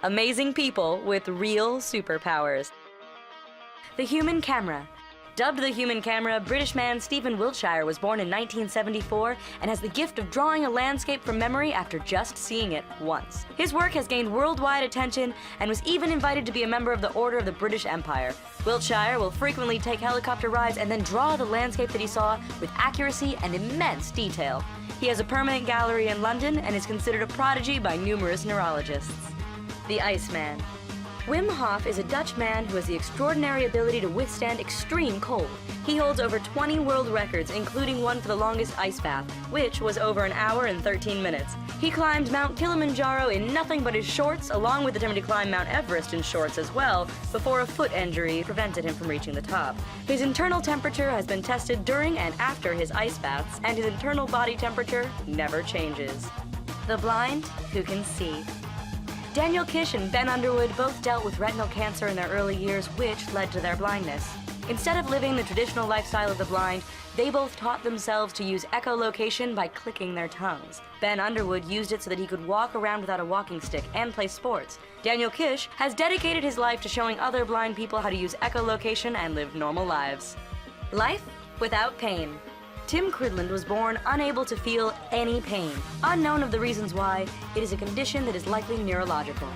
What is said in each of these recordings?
Amazing people with real superpowers. The human camera. Dubbed the human camera, British man Stephen Wiltshire was born in 1974 and has the gift of drawing a landscape from memory after just seeing it once. His work has gained worldwide attention and was even invited to be a member of the Order of the British Empire. Wiltshire will frequently take helicopter rides and then draw the landscape that he saw with accuracy and immense detail. He has a permanent gallery in London and is considered a prodigy by numerous neurologists. The Iceman. Wim Hof is a Dutch man who has the extraordinary ability to withstand extreme cold. He holds over 20 world records, including one for the longest ice bath, which was over an hour and 13 minutes. He climbed Mount Kilimanjaro in nothing but his shorts, along with attempting to climb Mount Everest in shorts as well, before a foot injury prevented him from reaching the top. His internal temperature has been tested during and after his ice baths, and his internal body temperature never changes. The blind who can see. Daniel Kish and Ben Underwood both dealt with retinal cancer in their early years, which led to their blindness. Instead of living the traditional lifestyle of the blind, they both taught themselves to use echolocation by clicking their tongues. Ben Underwood used it so that he could walk around without a walking stick and play sports. Daniel Kish has dedicated his life to showing other blind people how to use echolocation and live normal lives. Life without pain. Tim Cridland was born unable to feel any pain. Unknown of the reasons why, it is a condition that is likely neurological.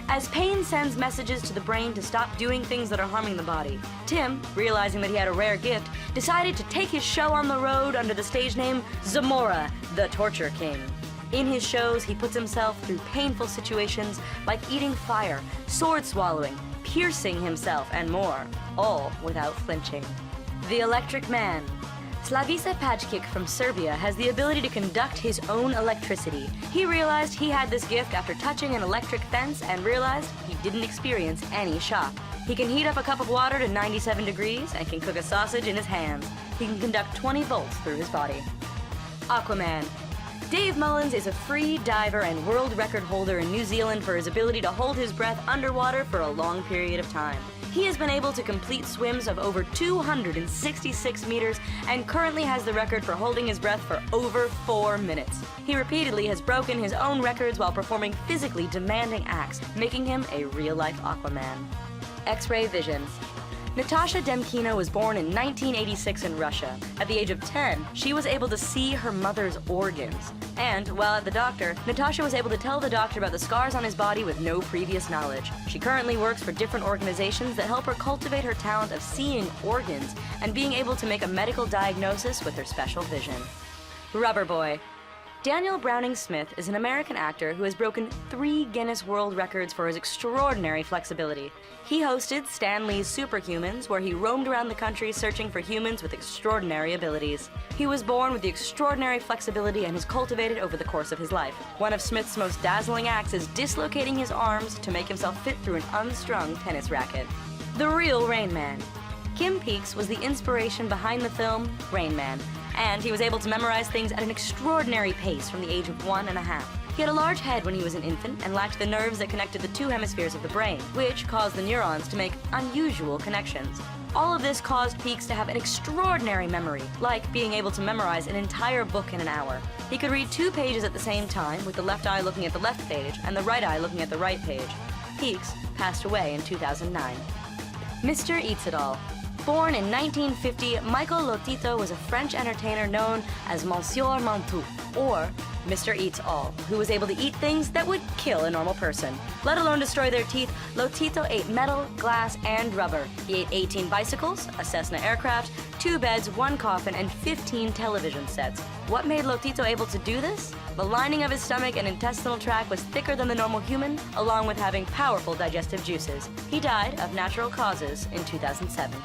As pain sends messages to the brain to stop doing things that are harming the body, Tim, realizing that he had a rare gift, decided to take his show on the road under the stage name Zamora, the Torture King. In his shows, he puts himself through painful situations like eating fire, sword swallowing, piercing himself, and more, all without flinching. The Electric Man. Slavica Pajkic from Serbia has the ability to conduct his own electricity. He realized he had this gift after touching an electric fence and realized he didn't experience any shock. He can heat up a cup of water to 97 degrees and can cook a sausage in his hands. He can conduct 20 volts through his body. Aquaman. Dave Mullins is a free diver and world record holder in New Zealand for his ability to hold his breath underwater for a long period of time. He has been able to complete swims of over 266 meters and currently has the record for holding his breath for over 4 minutes. He repeatedly has broken his own records while performing physically demanding acts, making him a real-life Aquaman. X-ray visions. Natasha Demkina was born in 1986 in Russia. At the age of 10, she was able to see her mother's organs. And, while at the doctor, Natasha was able to tell the doctor about the scars on his body with no previous knowledge. She currently works for different organizations that help her cultivate her talent of seeing organs and being able to make a medical diagnosis with her special vision. Rubber Boy. Daniel Browning Smith is an American actor who has broken 3 Guinness World Records for his extraordinary flexibility. He hosted Stan Lee's Superhumans, where he roamed around the country searching for humans with extraordinary abilities. He was born with the extraordinary flexibility and has cultivated over the course of his life. One of Smith's most dazzling acts is dislocating his arms to make himself fit through an unstrung tennis racket. The Real Rain Man. Kim Peeks was the inspiration behind the film Rain Man, and he was able to memorize things at an extraordinary pace from the age of 1.5. He had a large head when he was an infant and lacked the nerves that connected the 2 hemispheres of the brain, which caused the neurons to make unusual connections. All of this caused Peeks to have an extraordinary memory, like being able to memorize an entire book in an hour. He could read 2 pages at the same time, with the left eye looking at the left page and the right eye looking at the right page. Peeks passed away in 2009. Mr. Eats It All. Born in 1950, Michael Lotito was a French entertainer known as Monsieur Mantoux, or Mr. Eats All, who was able to eat things that would kill a normal person. Let alone destroy their teeth, Lotito ate metal, glass, and rubber. He ate 18 bicycles, a Cessna aircraft, 2 beds, 1 coffin, and 15 television sets. What made Lotito able to do this? The lining of his stomach and intestinal tract was thicker than the normal human, along with having powerful digestive juices. He died of natural causes in 2007.